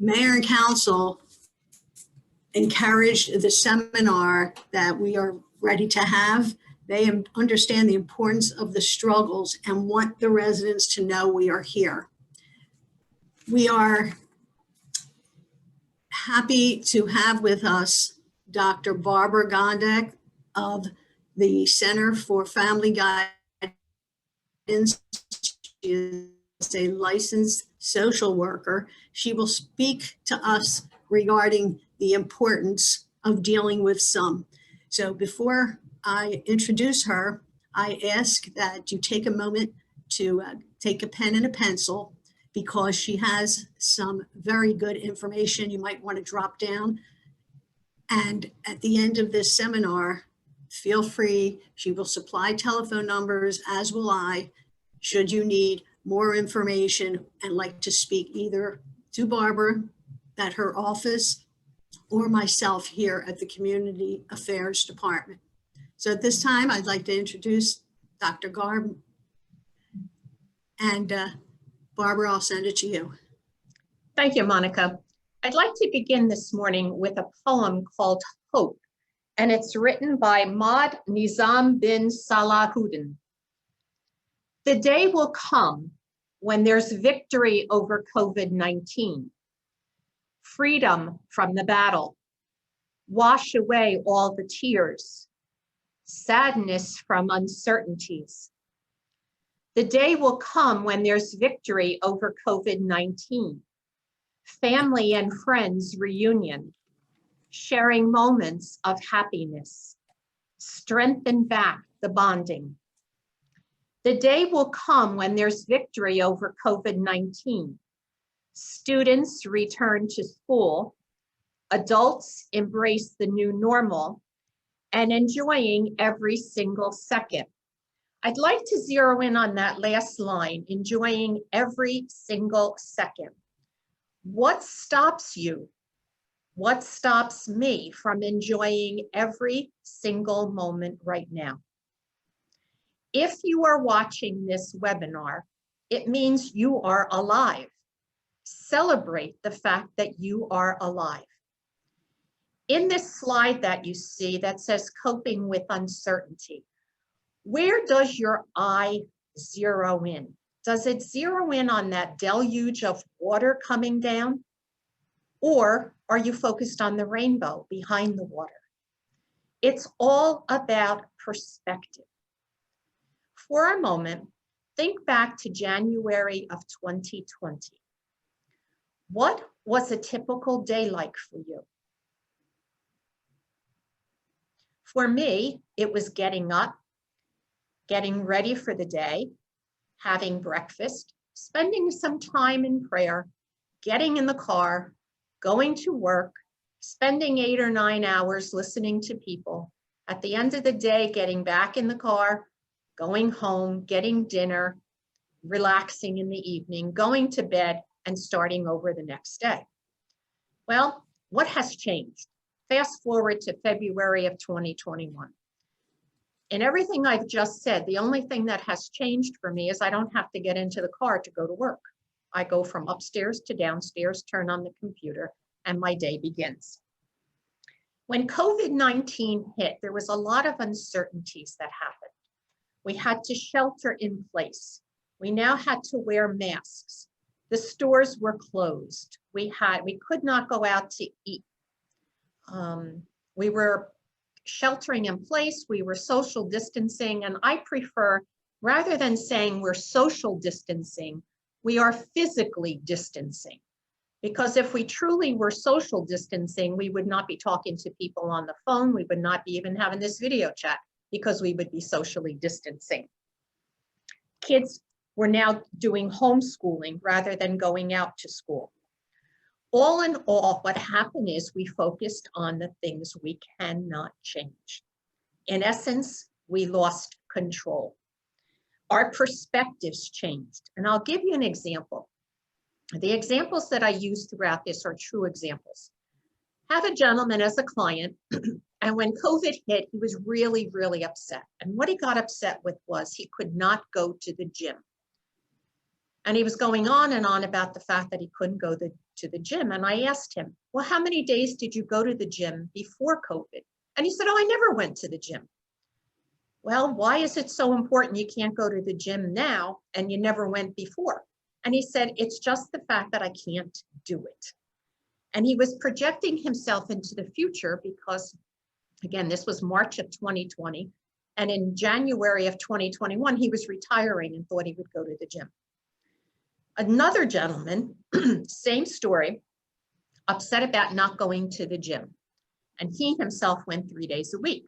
Mayor and council encouraged the seminar that we are ready to have. They understand the importance of the struggles and want the residents to know we are here. We are happy to have with us Dr. Barbara Gondek of the Center for Family Guidance. She is a licensed social worker. She will speak to us regarding the importance of dealing with some. So before I introduce her, I ask that you take a moment to take a pen and a pencil, because she has some very good information you might want to drop down. And at the end of this seminar, feel free. She will supply telephone numbers, as will I, should you need more information and like to speak either to Barbara at her office or myself here at the Community Affairs Department. So at this time, I'd like to introduce Dr. Garb. And Barbara, I'll send it to you. Thank you, Monica. I'd like to begin this morning with a poem called Hope, and it's written by Maud Nizam bin Salahuddin. The day will come when there's victory over COVID-19, freedom from the battle, wash away all the tears, sadness from uncertainties. The day will come when there's victory over COVID-19, family and friends reunion, sharing moments of happiness, strengthen back the bonding. The day will come when there's victory over COVID-19, students return to school, adults embrace the new normal, and enjoying every single second. I'd like to zero in on that last line, enjoying every single second. What stops you? What stops me from enjoying every single moment right now? If you are watching this webinar, it means you are alive. Celebrate the fact that you are alive. In this slide that you see that says coping with uncertainty, where does your eye zero in? Does it zero in on that deluge of water coming down? Or are you focused on the rainbow behind the water? It's all about perspective. For a moment, think back to January of 2020. What was a typical day like for you? For me, it was getting up, getting ready for the day, having breakfast, spending some time in prayer, getting in the car, going to work, spending 8 or 9 hours listening to people. At the end of the day, getting back in the car, going home, getting dinner, relaxing in the evening, going to bed, and starting over the next day. Well, what has changed? Fast forward to February of 2021. In everything I've just said, the only thing that has changed for me is I don't have to get into the car to go to work. I go from upstairs to downstairs, turn on the computer, and my day begins. When COVID-19 hit, there was a lot of uncertainties that happened. We had to shelter in place. We now had to wear masks. The stores were closed. We could not go out to eat. We were sheltering in place, we were social distancing, and I prefer, rather than saying we're social distancing, we are physically distancing. Because if we truly were social distancing, we would not be talking to people on the phone, we would not be even having this video chat, because we would be socially distancing. Kids were now doing homeschooling rather than going out to school. All in all, what happened is we focused on the things we cannot change. In essence, we lost control. Our perspectives changed. And I'll give you an example. The examples that I use throughout this are true examples. I have a gentleman as a client, and when COVID hit, he was really, really upset. And what he got upset with was he could not go to the gym. And he was going on and on about the fact that he couldn't go to the gym. And I asked him, well, how many days did you go to the gym before COVID? And he said, oh, I never went to the gym. Well, why is it so important you can't go to the gym now and you never went before? And he said, it's just the fact that I can't do it. And he was projecting himself into the future because, again, this was March of 2020. And in January of 2021, he was retiring and thought he would go to the gym. Another gentleman, same story, upset about not going to the gym. And he himself went 3 days a week.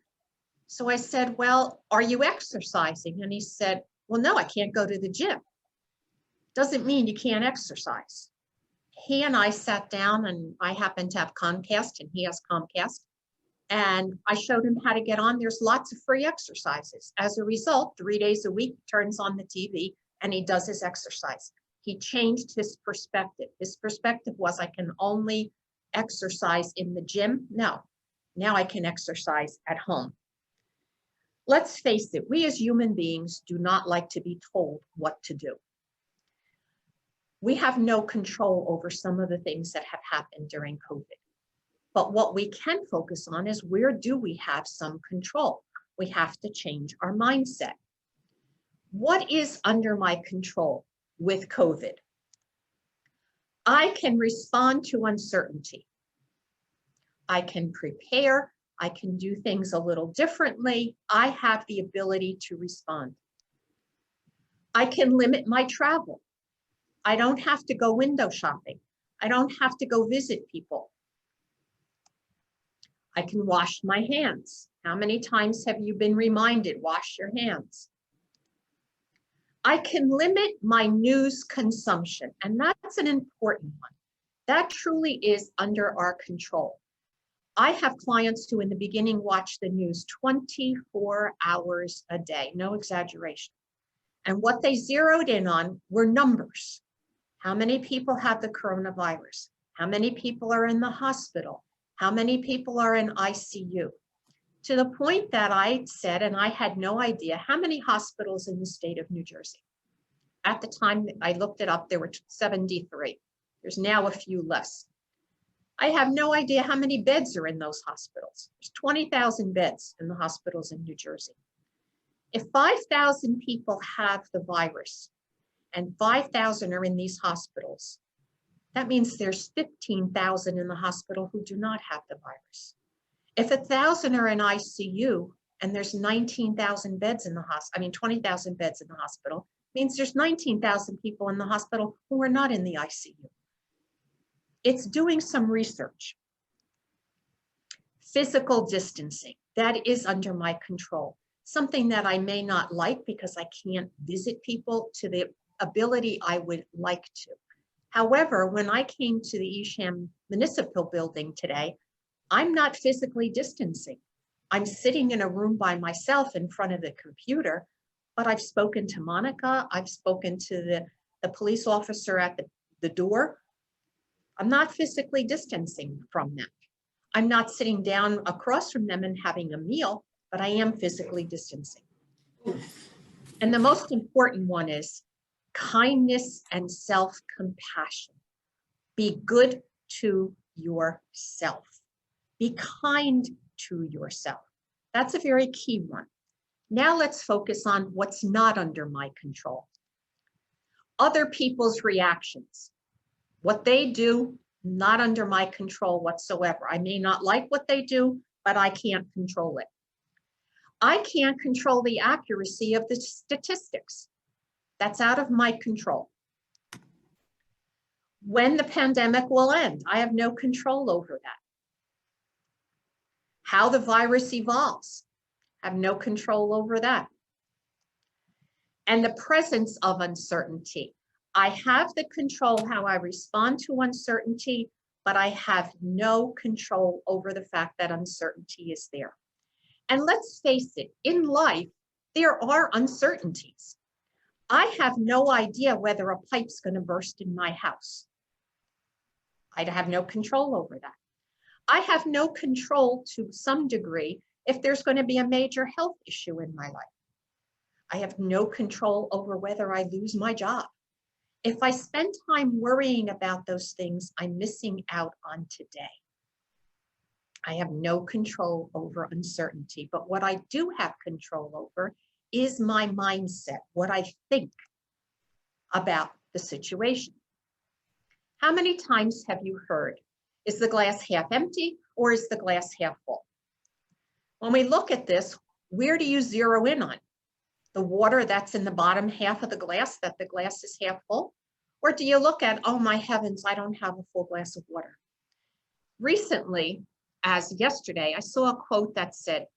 So I said, well, are you exercising? And he said, well, no, I can't go to the gym. Doesn't mean you can't exercise. He and I sat down, and I happen to have Comcast and he has Comcast. And I showed him how to get on. There's lots of free exercises. As a result, 3 days a week, turns on the TV and he does his exercise. He changed his perspective. His perspective was, I can only exercise in the gym. No, now I can exercise at home. Let's face it, we as human beings do not like to be told what to do. We have no control over some of the things that have happened during COVID. But what we can focus on is, where do we have some control? We have to change our mindset. What is under my control with COVID? I can respond to uncertainty. I can prepare. I can do things a little differently. I have the ability to respond. I can limit my travel. I don't have to go window shopping. I don't have to go visit people. I can wash my hands. How many times have you been reminded, wash your hands? I can limit my news consumption, and that's an important one. That truly is under our control. I have clients who in the beginning watched the news 24 hours a day, no exaggeration. And what they zeroed in on were numbers. How many people have the coronavirus? How many people are in the hospital? How many people are in ICU? To the point that I said, and I had no idea, how many hospitals in the state of New Jersey? At the time I looked it up, there were 73. There's now a few less. I have no idea how many beds are in those hospitals. There's 20,000 beds in the hospitals in New Jersey. If 5,000 people have the virus and 5,000 are in these hospitals, that means there's 15,000 in the hospital who do not have the virus. If 1,000 are in ICU and there's 19,000 beds in the hospital, 20,000 beds in the hospital, means there's 19,000 people in the hospital who are not in the ICU. It's doing some research. Physical distancing, that is under my control. Something that I may not like because I can't visit people to the ability I would like to. However, when I came to the Evesham Municipal Building today, I'm not physically distancing. I'm sitting in a room by myself in front of the computer, but I've spoken to Monica, I've spoken to the police officer at the door. I'm not physically distancing from them. I'm not sitting down across from them and having a meal, but I am physically distancing. And the most important one is kindness and self-compassion. Be good to yourself. Be kind to yourself. That's a very key one. Now let's focus on what's not under my control. Other people's reactions. What they do, not under my control whatsoever. I may not like what they do, but I can't control it. I can't control the accuracy of the statistics. That's out of my control. When the pandemic will end, I have no control over that. How the virus evolves, I have no control over that. And the presence of uncertainty. I have the control how I respond to uncertainty, but I have no control over the fact that uncertainty is there. And let's face it, in life, there are uncertainties. I have no idea whether a pipe's going to burst in my house. I have no control over that. I have no control to some degree if there's going to be a major health issue in my life. I have no control over whether I lose my job. If I spend time worrying about those things, I'm missing out on today. I have no control over uncertainty, but what I do have control over is my mindset, what I think about the situation. How many times have you heard, is the glass half empty or is the glass half full? When we look at this, where do you zero in on? The water that's in the bottom half of the glass, that the glass is half full? Or do you look at, oh my heavens, I don't have a full glass of water? Recently, as yesterday, I saw a quote that said,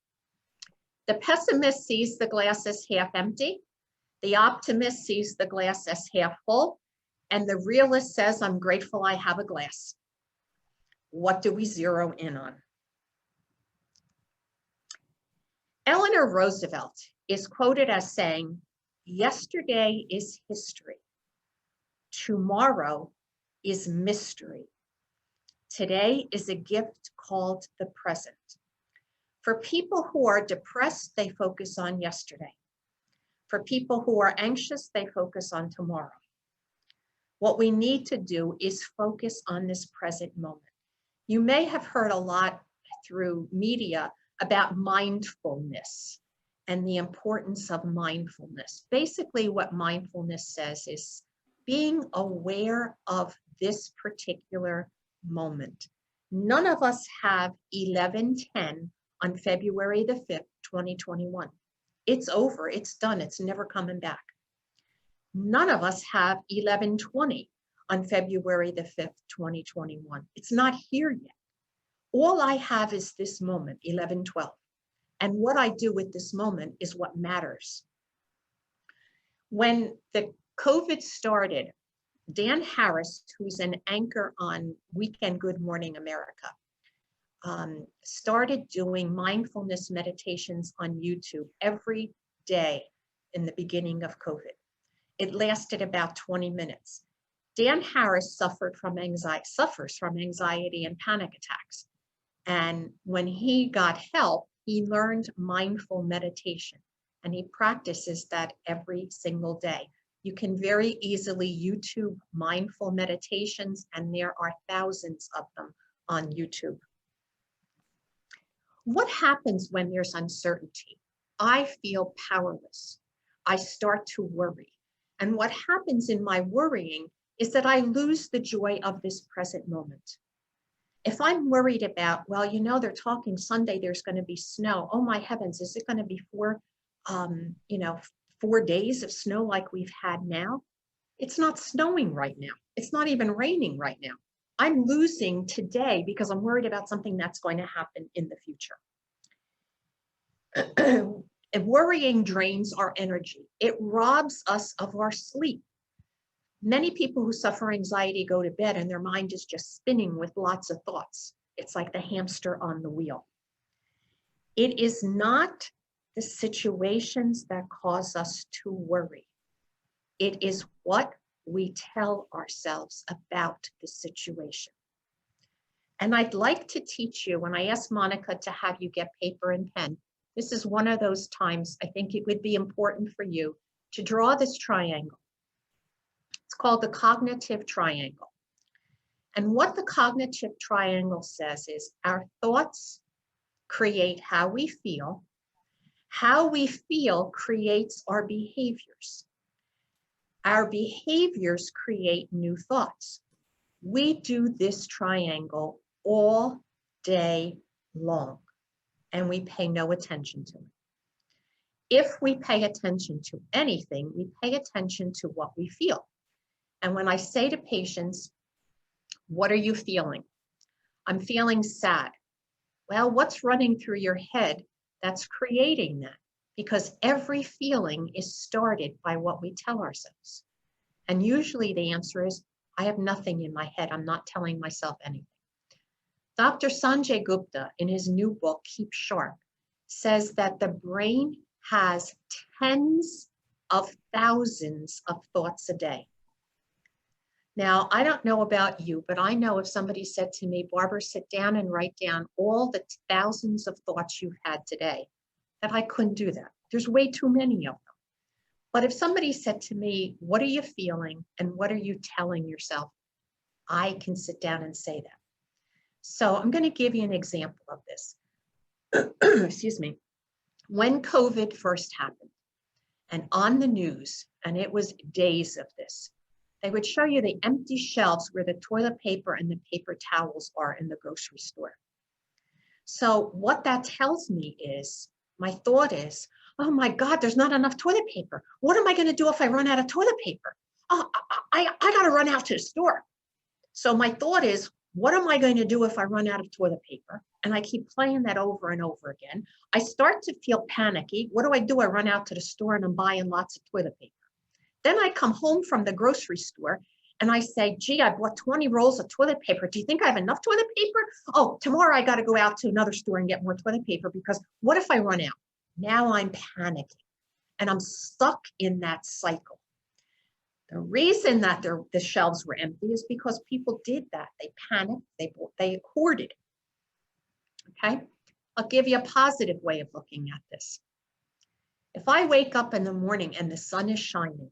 the pessimist sees the glass as half empty, the optimist sees the glass as half full, and the realist says, I'm grateful I have a glass. What do we zero in on? Eleanor Roosevelt is quoted as saying, yesterday is history. Tomorrow is mystery. Today is a gift called the present. For people who are depressed, they focus on yesterday. For people who are anxious, they focus on tomorrow. What we need to do is focus on this present moment. You may have heard a lot through media about mindfulness and the importance of mindfulness. Basically, what mindfulness says is being aware of this particular moment. None of us have 11:10 on February the 5th, 2021. It's over, it's done, it's never coming back. None of us have 11:20 on February the 5th, 2021. It's not here yet. All I have is this moment, 11:12. And what I do with this moment is what matters. When the COVID started, Dan Harris, who's an anchor on Weekend Good Morning America, started doing mindfulness meditations on YouTube every day in the beginning of COVID. It lasted about 20 minutes. Dan Harris suffers from anxiety and panic attacks. And when he got help, he learned mindful meditation, and he practices that every single day. You can very easily YouTube mindful meditations, and there are thousands of them on YouTube. What happens when there's uncertainty? I feel powerless. I start to worry. And what happens in my worrying is that I lose the joy of this present moment. If I'm worried about, well, you know, they're talking Sunday, there's going to be snow. Oh my heavens, is it going to be 4 days of snow like we've had now? It's not snowing right now. It's not even raining right now. I'm losing today because I'm worried about something that's going to happen in the future. And worrying drains our energy. It robs us of our sleep. Many people who suffer anxiety go to bed and their mind is just spinning with lots of thoughts. It's like the hamster on the wheel. It is not the situations that cause us to worry. It is what we tell ourselves about the situation. And I'd like to teach you, when I asked Monica to have you get paper and pen, this is one of those times I think it would be important for you to draw this triangle. It's called the cognitive triangle. And what the cognitive triangle says is our thoughts create how we feel creates our behaviors. Our behaviors create new thoughts. We do this triangle all day long, and we pay no attention to it. If we pay attention to anything, we pay attention to what we feel. And when I say to patients, what are you feeling? I'm feeling sad. Well, what's running through your head that's creating that? Because every feeling is started by what we tell ourselves. And usually the answer is, I have nothing in my head. I'm not telling myself anything. Dr. Sanjay Gupta, in his new book, Keep Sharp, says that the brain has tens of thousands of thoughts a day. Now, I don't know about you, but I know if somebody said to me, Barbara, sit down and write down all the thousands of thoughts you've had today, that I couldn't do that. There's way too many of them. But if somebody said to me, what are you feeling and what are you telling yourself? I can sit down and say that. So I'm going to give you an example of this. Excuse me. When COVID first happened and on the news, and it was days of this, they would show you the empty shelves where the toilet paper and the paper towels are in the grocery store. So what that tells me is, my thought is, oh my God, there's not enough toilet paper. What am I going to do if I run out of toilet paper? Oh, I got to run out to the store. So my thought is, what am I going to do if I run out of toilet paper? And I keep playing that over and over again. I start to feel panicky. What do? I run out to the store and I'm buying lots of toilet paper. Then I come home from the grocery store and I say, gee, I bought 20 rolls of toilet paper. Do you think I have enough toilet paper? Oh, tomorrow I got to go out to another store and get more toilet paper because what if I run out? Now I'm panicking and I'm stuck in that cycle. The reason that the shelves were empty is because people did that. They panicked, they hoarded. Okay, I'll give you a positive way of looking at this. If I wake up in the morning and the sun is shining,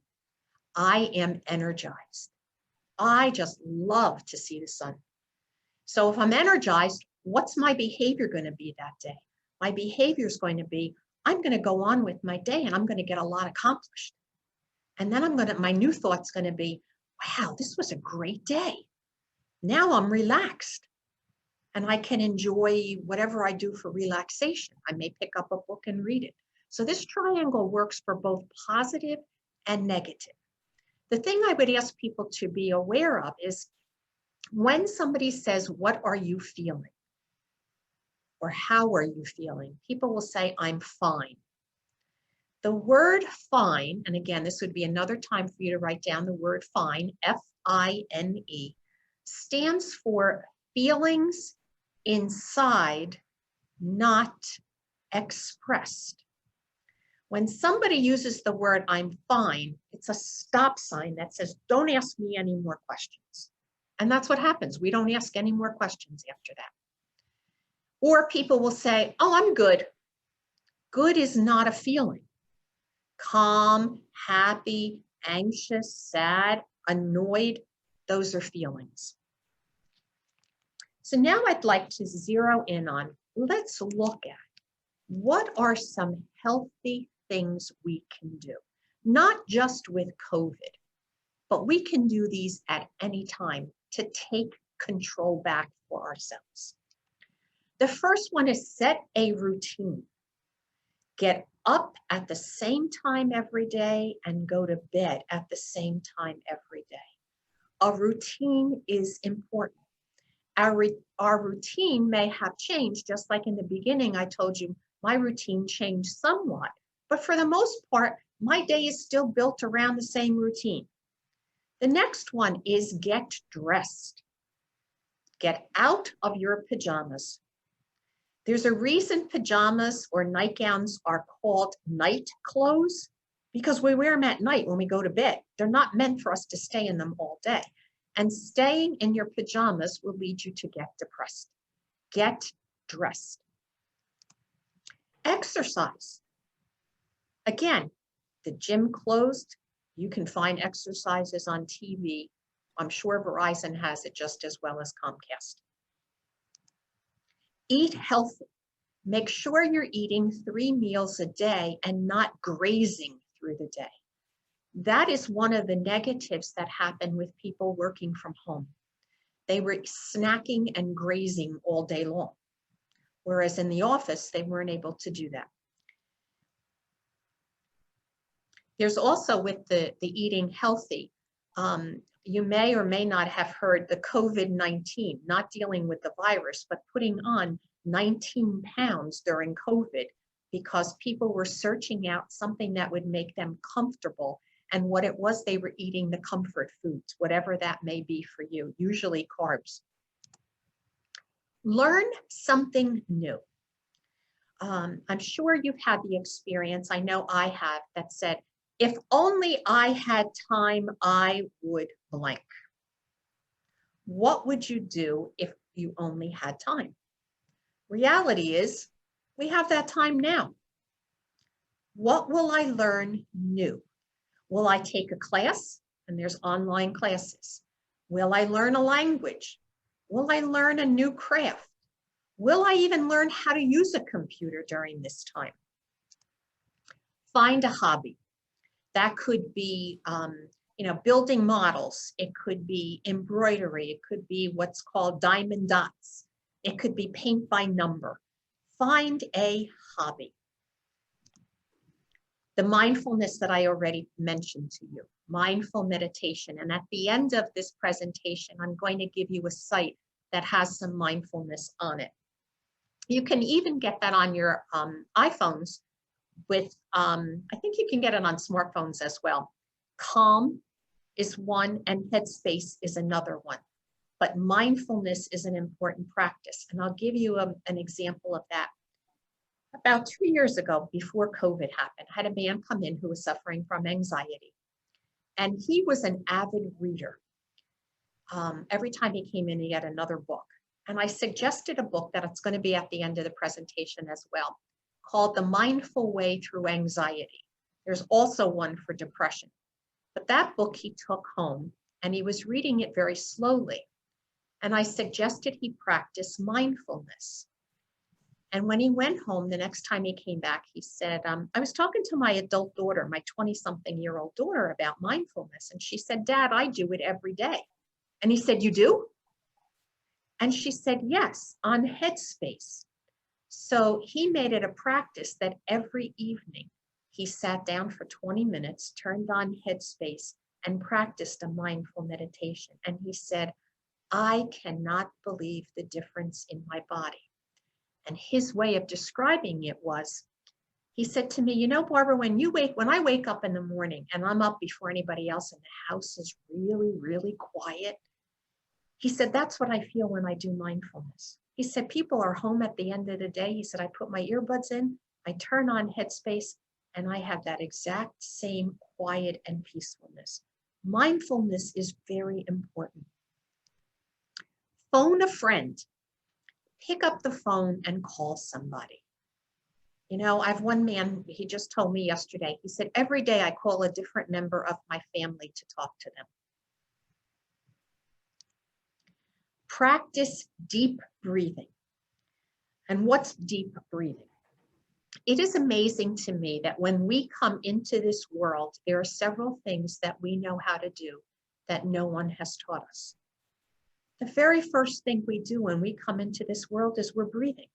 I am energized. I just love to see the sun. So if I'm energized, what's my behavior going to be that day? My behavior is going to be, I'm going to go on with my day and I'm going to get a lot accomplished. And then my new thought's going to be, wow, this was a great day. Now I'm relaxed and I can enjoy whatever I do for relaxation. I may pick up a book and read it. So this triangle works for both positive and negative. The thing I would ask people to be aware of is when somebody says, what are you feeling? Or how are you feeling? People will say, I'm fine. The word fine, and again, this would be another time for you to write down the word fine, F-I-N-E, stands for feelings inside, not expressed. When somebody uses the word I'm fine, it's a stop sign that says, don't ask me any more questions. And that's what happens. We don't ask any more questions after that. Or people will say, oh, I'm good. Good is not a feeling. Calm, happy, anxious, sad, annoyed, those are feelings. So now I'd like to zero in on, let's look at what are some healthy things we can do, not just with COVID, but we can do these at any time to take control back for ourselves. The first one is set a routine. Get up at the same time every day and go to bed at the same time every day. A routine is important. Our routine may have changed, just like in the beginning, I told you my routine changed somewhat, but for the most part, my day is still built around the same routine. The next one is get dressed. Get out of your pajamas. There's a reason pajamas or nightgowns are called night clothes, because we wear them at night when we go to bed. They're not meant for us to stay in them all day. And staying in your pajamas will lead you to get depressed. Get dressed. Exercise. Again, the gym closed. You can find exercises on TV. I'm sure Verizon has it just as well as Comcast. Eat healthy. Make sure you're eating 3 meals a day and not grazing through the day. That is one of the negatives that happen with people working from home. They were snacking and grazing all day long, whereas in the office, they weren't able to do that. There's also with the eating healthy, you may or may not have heard the COVID-19, not dealing with the virus, but putting on 19 pounds during COVID because people were searching out something that would make them comfortable. And what it was, they were eating the comfort foods, whatever that may be for you, usually carbs. Learn something new. I'm sure you've had the experience, I know I have, that said, if only I had time, I would blank. What would you do if you only had time? Reality is, we have that time now. What will I learn new? Will I take a class? And there's online classes. Will I learn a language? Will I learn a new craft? Will I even learn how to use a computer during this time? Find a hobby. That could be, building models. It could be embroidery. It could be what's called diamond dots. It could be paint by number. Find a hobby. The mindfulness that I already mentioned to you, mindful meditation. And at the end of this presentation, I'm going to give you a site that has some mindfulness on it. You can even get that on your iPhones with, I think you can get it on smartphones as well. Calm is one and Headspace is another one. But mindfulness is an important practice. And I'll give you an example of that. About 2 years ago, before COVID happened, I had a man come in who was suffering from anxiety. And he was an avid reader. Every time he came in, he had another book. And I suggested a book that it's going to be at the end of the presentation as well, called The Mindful Way Through Anxiety. There's also one for depression. But that book he took home and he was reading it very slowly. And I suggested he practice mindfulness. And when he went home, the next time he came back, he said, I was talking to my adult daughter, my 20-something-year-old daughter, about mindfulness. And she said, Dad, I do it every day. And he said, you do? And she said, yes, on Headspace. So he made it a practice that every evening he sat down for 20 minutes, turned on Headspace, and practiced a mindful meditation. And he said, I cannot believe the difference in my body. And his way of describing it was, he said to me, you know, Barbara, when I wake up in the morning and I'm up before anybody else and the house is really, really quiet, he said, that's what I feel when I do mindfulness. He said, people are home at the end of the day. He said, I put my earbuds in, I turn on Headspace, and I have that exact same quiet and peacefulness. Mindfulness is very important. Phone a friend. Pick up the phone and call somebody. You know, I have one man, he just told me yesterday, he said, every day I call a different member of my family to talk to them. Practice deep breathing. And what's deep breathing? It is amazing to me that when we come into this world, there are several things that we know how to do that no one has taught us. The very first thing we do when we come into this world is we're breathing.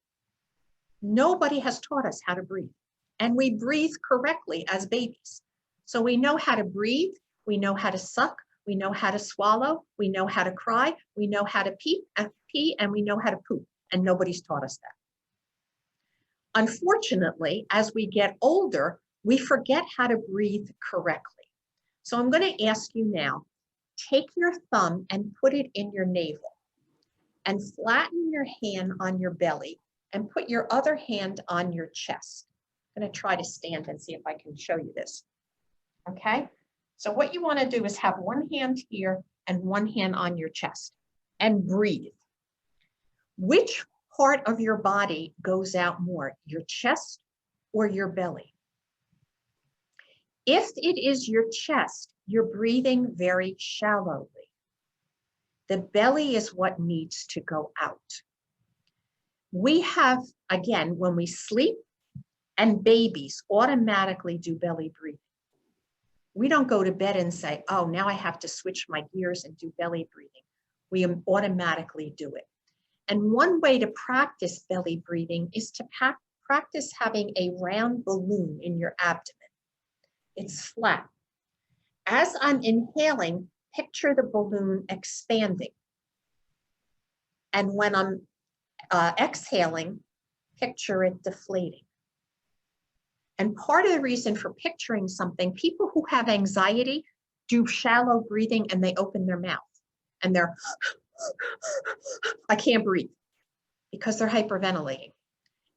Nobody has taught us how to breathe. And we breathe correctly as babies. So we know how to breathe, we know how to suck, we know how to swallow, we know how to cry, we know how to pee, and we know how to poop. And nobody's taught us that. Unfortunately, as we get older, we forget how to breathe correctly. So I'm going to ask you now, take your thumb and put it in your navel and flatten your hand on your belly and put your other hand on your chest. I'm going to try to stand and see if I can show you this. Okay? So what you want to do is have one hand here and one hand on your chest and breathe. Which part of your body goes out more, your chest or your belly? If it is your chest, you're breathing very shallowly. The belly is what needs to go out. We have, again, when we sleep, and babies automatically do belly breathing. We don't go to bed and say, oh, now I have to switch my gears and do belly breathing. We automatically do it. And one way to practice belly breathing is to practice having a round balloon in your abdomen. It's flat. As I'm inhaling, picture the balloon expanding. And when I'm exhaling, picture it deflating. And part of the reason for picturing something, people who have anxiety do shallow breathing and they open their mouth and they're, I can't breathe, because they're hyperventilating.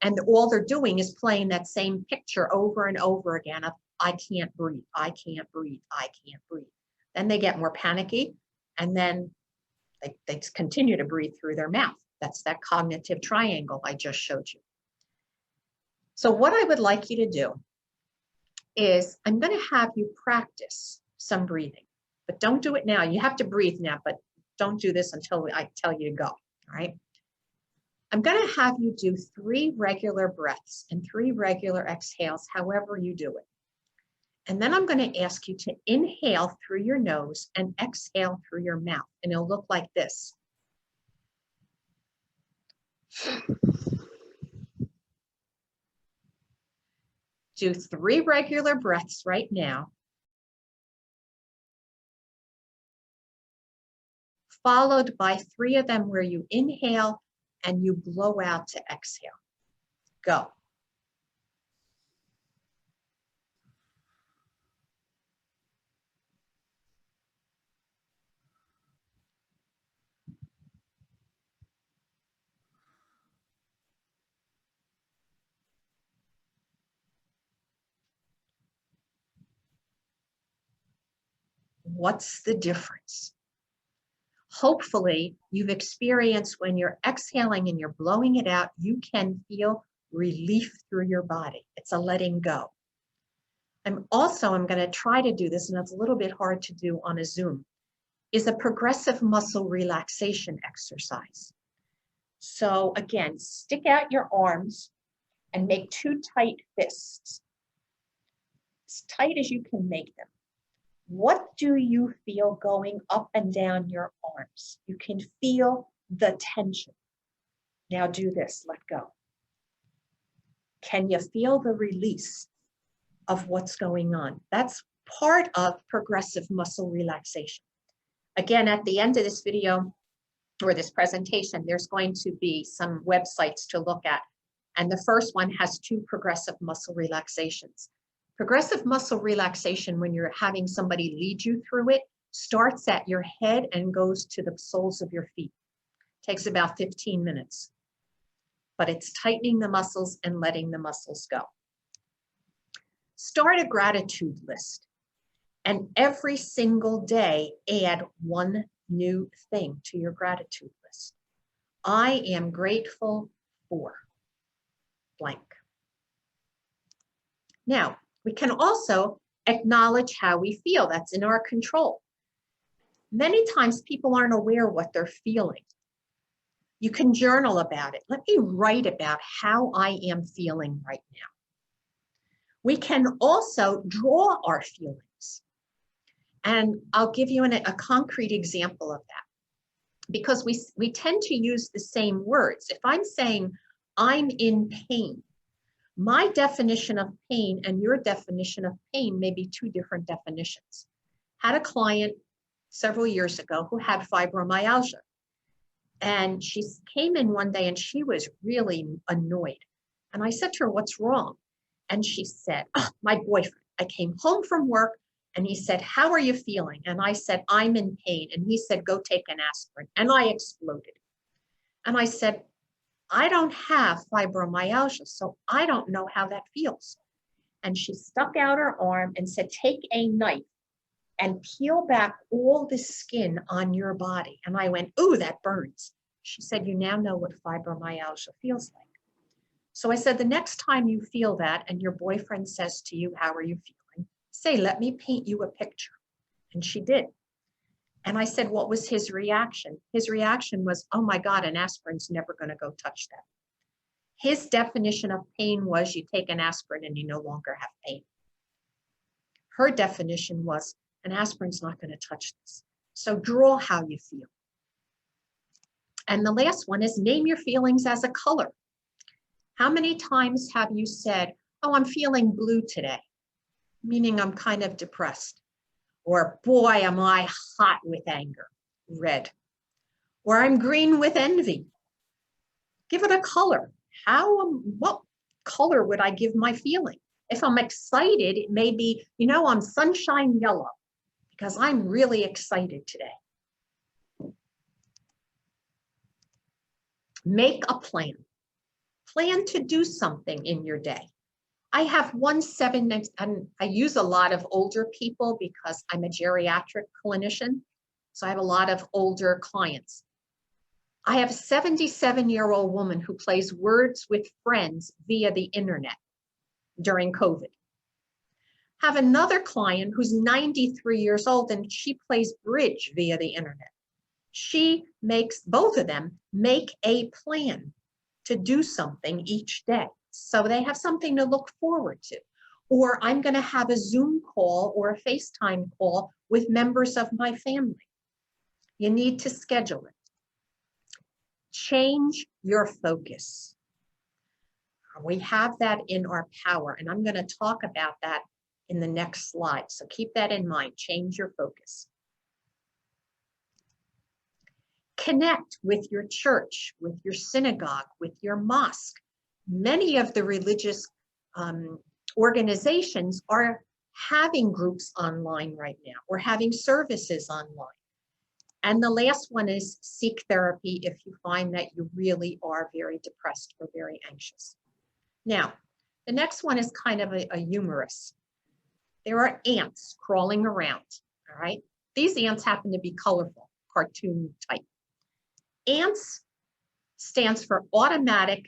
And all they're doing is playing that same picture over and over again of, I can't breathe, I can't breathe, I can't breathe. Then they get more panicky and then they continue to breathe through their mouth. That's that cognitive triangle I just showed you. So what I would like you to do is I'm going to have you practice some breathing, but don't do it now. You have to breathe now, but don't do this until I tell you to go, all right? I'm going to have you do 3 regular breaths and 3 regular exhales, however you do it. And then I'm going to ask you to inhale through your nose and exhale through your mouth, and it'll look like this. Do 3 regular breaths right now, followed by 3 of them where you inhale and you blow out to exhale. Go. What's the difference? Hopefully, you've experienced when you're exhaling and you're blowing it out, you can feel relief through your body. It's a letting go. I'm going to try to do this, and it's a little bit hard to do on a Zoom, is a progressive muscle relaxation exercise. So again, stick out your arms and make 2 tight fists, as tight as you can make them. What do you feel going up and down your arms? You can feel the tension. Now do this, let go. Can you feel the release of what's going on? That's part of progressive muscle relaxation. Again, at the end of this video or this presentation, there's going to be some websites to look at. And the first one has 2 progressive muscle relaxations. Progressive muscle relaxation, when you're having somebody lead you through it, starts at your head and goes to the soles of your feet. Takes about 15 minutes, but it's tightening the muscles and letting the muscles go. Start a gratitude list, and every single day add 1 new thing to your gratitude list. I am grateful for blank. Now, we can also acknowledge how we feel. That's in our control. Many times people aren't aware what they're feeling. You can journal about it. Let me write about how I am feeling right now. We can also draw our feelings. And I'll give you a concrete example of that, because we tend to use the same words. If I'm saying I'm in pain, my definition of pain and your definition of pain may be 2 different definitions. Had a client several years ago who had fibromyalgia. And she came in one day and she was really annoyed. And I said to her, "What's wrong?" And she said, "Oh, my boyfriend. I came home from work and he said, 'How are you feeling?' And I said, 'I'm in pain.' And he said, 'Go take an aspirin.' And I exploded. And I said, 'I don't have fibromyalgia, so I don't know how that feels.' And she stuck out her arm and said, 'Take a knife and peel back all the skin on your body.' And I went, 'Ooh, that burns.' She said, 'You now know what fibromyalgia feels like.' So I said, the next time you feel that and your boyfriend says to you, 'How are you feeling?' say, 'Let me paint you a picture.'" And she did. And I said, "What was his reaction?" His reaction was, "Oh my God, an aspirin's never going to go touch that." His definition of pain was you take an aspirin and you no longer have pain. Her definition was an aspirin's not going to touch this. So draw how you feel. And the last one is name your feelings as a color. How many times have you said, "Oh, I'm feeling blue today," meaning I'm kind of depressed? Or, "Boy, am I hot with anger," red. Or, "I'm green with envy." Give it a color. What color would I give my feeling? If I'm excited, it may be, I'm sunshine yellow because I'm really excited today. Make a plan. Plan to do something in your day. I have 1-7, and I use a lot of older people because I'm a geriatric clinician. So I have a lot of older clients. I have a 77-year-old woman who plays Words with Friends via the internet during COVID. Have another client who's 93 years old and she plays bridge via the internet. She makes, both of them make a plan to do something each day. So they have something to look forward to. Or I'm going to have a Zoom call or a FaceTime call with members of my family. You need to schedule it. Change your focus. We have that in our power, and I'm going to talk about that in the next slide. So keep that in mind. Change your focus. Connect with your church, with your synagogue, with your mosque. Many of the religious organizations are having groups online right now. We're having services online. And the last one is seek therapy if you find that you really are very depressed or very anxious. Now, the next one is kind of a humorous. There are ants crawling around, all right? These ants happen to be colorful, cartoon type. Ants stands for automatic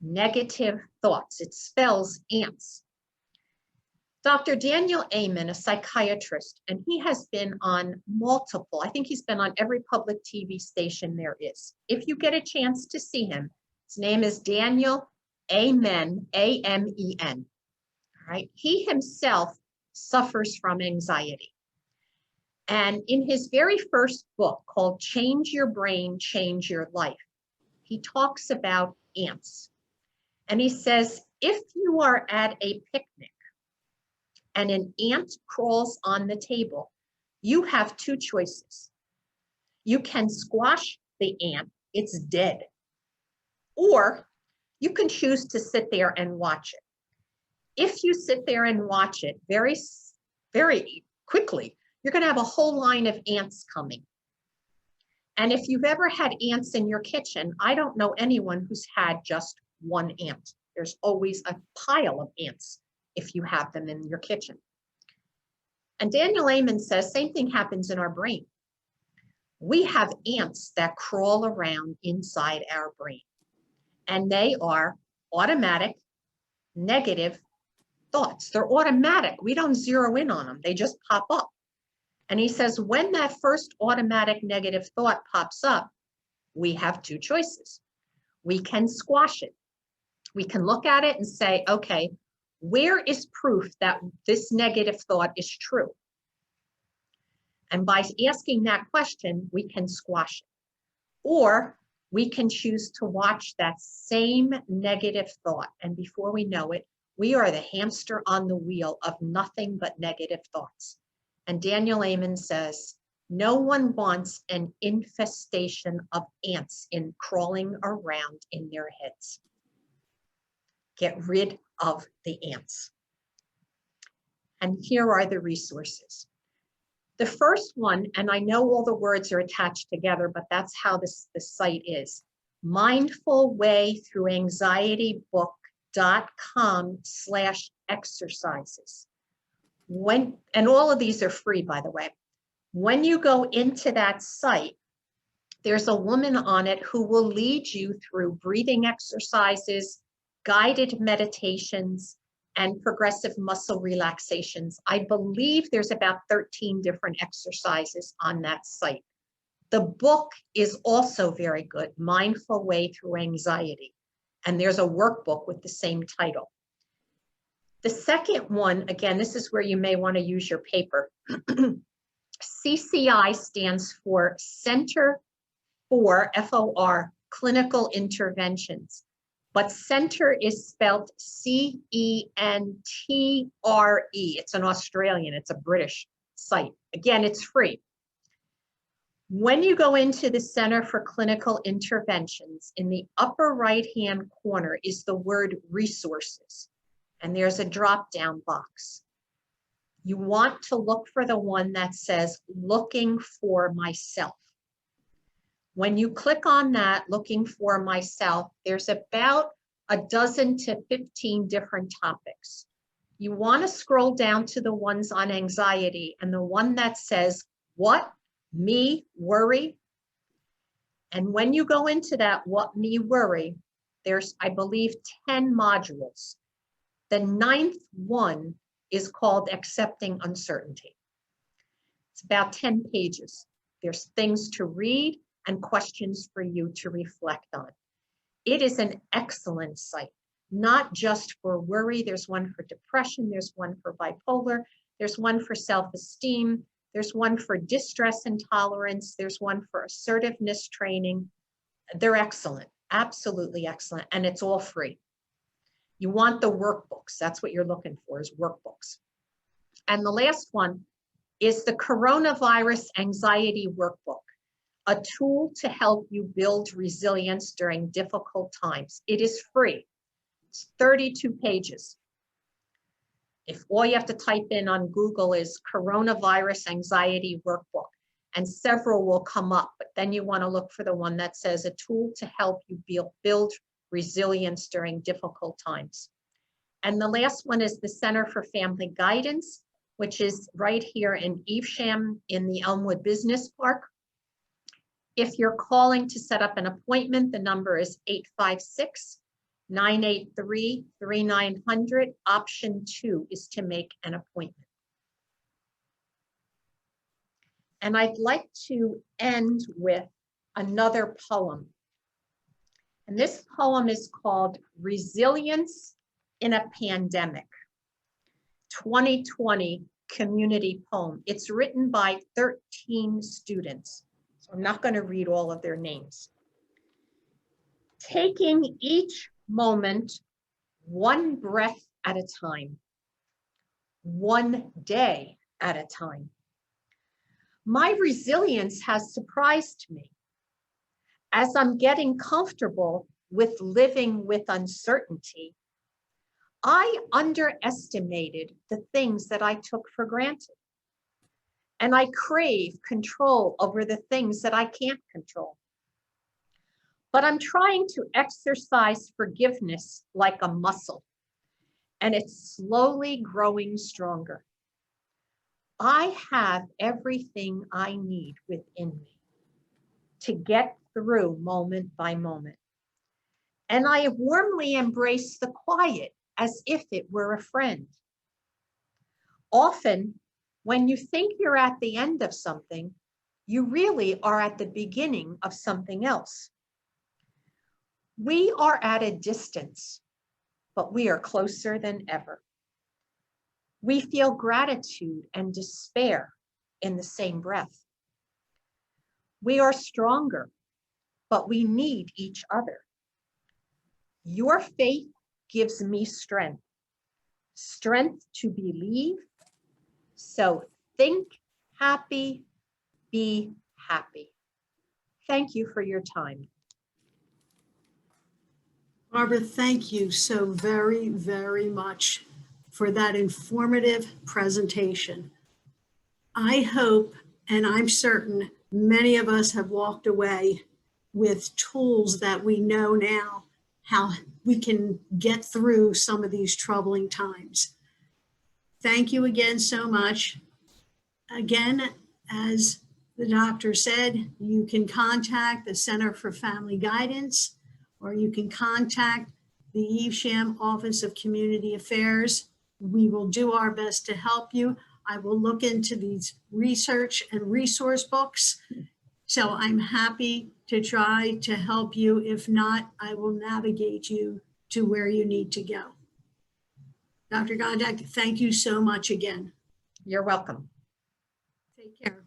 negative thoughts. It spells ants. Dr. Daniel Amen, a psychiatrist, and he has been on multiple, I think he's been on every public TV station there is. If you get a chance to see him, his name is Daniel Amen, A-M-E-N. All right. He himself suffers from anxiety. And in his very first book called Change Your Brain, Change Your Life, he talks about ants. And he says, if you are at a picnic and an ant crawls on the table, you have two choices. You can squash the ant, it's dead. Or you can choose to sit there and watch it. If you sit there and watch it very, very quickly, you're going to have a whole line of ants coming. And if you've ever had ants in your kitchen, I don't know anyone who's had just one ant. There's always a pile of ants if you have them in your kitchen. And Daniel Amen says same thing happens in our brain. We have ants that crawl around inside our brain, and they are automatic negative thoughts. They're automatic. We don't zero in on them. They just pop up. And he says, when that first automatic negative thought pops up, we have two choices. We can squash it. We can look at it and say, okay, where is proof that this negative thought is true? And by asking that question, we can squash it. Or we can choose to watch that same negative thought. And before we know it, we are the hamster on the wheel of nothing but negative thoughts. And Daniel Amen says, no one wants an infestation of ants crawling around in their heads. Get rid of the ants. And here are the resources. The first one, and I know all the words are attached together, but that's how the site is, mindfulwaythroughanxietybook.com/exercises. And all of these are free, by the way. When you go into that site, there's a woman on it who will lead you through breathing exercises, guided meditations, and progressive muscle relaxations. I believe there's about 13 different exercises on that site. The book is also very good, Mindful Way Through Anxiety. And there's a workbook with the same title. The second one, again, this is where you may want to use your paper. CCI stands for Center for, F-O-R, Clinical Interventions. But center is spelled C-E-N-T-R-E. It's an Australian, it's a British site. Again, it's free. When you go into the Center for Clinical Interventions, in the upper right-hand corner is the word resources. And there's a drop-down box. You want to look for the one that says, looking for myself. When you click on that, looking for myself, there's about a dozen to 15 different topics. You want to scroll down to the ones on anxiety and the one that says, what, me, worry. And when you go into that, what, me, worry, there's, I believe, 10 modules. The 9th one is called Accepting Uncertainty. It's about 10 pages. There's things to read and questions for you to reflect on. It is an excellent site, not just for worry. There's one for depression. There's one for bipolar. There's one for self-esteem. There's one for distress intolerance. There's one for assertiveness training. They're excellent, absolutely excellent, and it's all free. You want the workbooks. That's what you're looking for, is workbooks. And the last one is the Coronavirus Anxiety Workbook, a tool to help you build resilience during difficult times. It is free. It's 32 pages. If all you have to type in on Google is Coronavirus Anxiety Workbook, and several will come up, but then you want to look for the one that says a tool to help you build resilience during difficult times. And the last one is the Center for Family Guidance, which is right here in Evesham in the Elmwood Business Park. If you're calling to set up an appointment, the number is 856-983-3900. Option 2 is to make an appointment. And I'd like to end with another poem. And this poem is called Resilience in a Pandemic, 2020 community poem. It's written by 13 students. So I'm not going to read all of their names. Taking each moment, one breath at a time, one day at a time. My resilience has surprised me as I'm getting comfortable with living with uncertainty. I underestimated the things that I took for granted, and I crave control over the things that I can't control. But I'm trying to exercise forgiveness like a muscle, and it's slowly growing stronger. I have everything I need within me to get through moment by moment. And I warmly embrace the quiet as if it were a friend. Often, when you think you're at the end of something, you really are at the beginning of something else. We are at a distance, but we are closer than ever. We feel gratitude and despair in the same breath. We are stronger, but we need each other. Your faith gives me strength, strength to believe. So think happy, be happy. Thank you for your time. Barbara, thank you so very, very much for that informative presentation. I hope, and I'm certain, many of us have walked away with tools that we know now how we can get through some of these troubling times. Thank you again so much. Again, as the doctor said, you can contact the Center for Family Guidance, or you can contact the Evesham Office of Community Affairs. We will do our best to help you. I will look into these research and resource books. So I'm happy to try to help you. If not, I will navigate you to where you need to go. Dr. Gondak, thank you so much again. You're welcome. Take care.